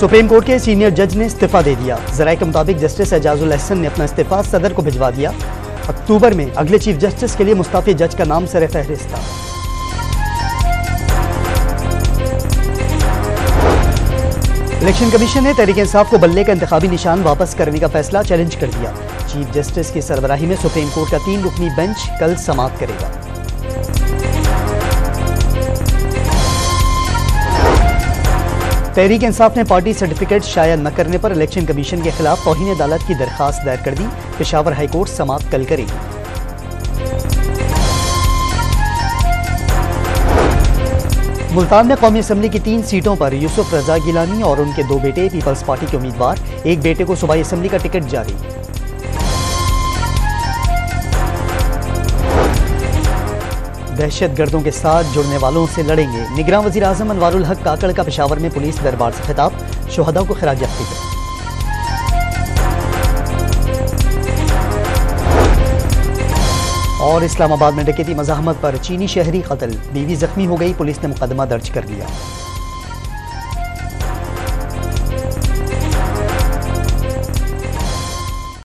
Supreme court के senior जज ने इस्तीफा दे दिया। जराये के मुताबिक जस्टिस एजाजुल एहसन ने अपना इस्तीफा सदर को भिजवा दिया। अक्टूबर में अगले चीफ जस्टिस के लिए मुस्ताफी जज का नाम सर फहरिस्त था। इलेक्शन कमीशन ने तहरीक इंसाफ को बल्ले का इंतखाबी निशान वापस करने का फैसला चैलेंज कर दिया। चीफ जस्टिस की सरबराही में सुप्रीम कोर्ट का 3 रुकनी बेंच कल समाअत करेगा। तहरीक इंसाफ ने पार्टी सर्टिफिकेट शाया न करने पर इलेक्शन कमीशन के खिलाफ तौहीन अदालत की दरखास्त दायर कर दी। पेशावर हाईकोर्ट समाअत कल करेगी। मुल्तान में कौमी असम्बली की 3 सीटों पर यूसुफ रजा गिलानी और उनके 2 बेटे पीपल्स पार्टी के उम्मीदवार, एक बेटे को सूबाई असम्बली का टिकट जारी। दहशतगर्दों के साथ जुड़ने वालों से लड़ेंगे। निगरान वज़ीर आज़म अनवारुल हक काकड़ का पेशावर में पुलिस दरबार से खिताब, शुहदा को खिराज अक़ीदत। और इस्लामाबाद में डकैती मज़ाहमत पर चीनी शहरी कत्ल, बीवी जख्मी हो गई, पुलिस ने मुकदमा दर्ज कर लिया।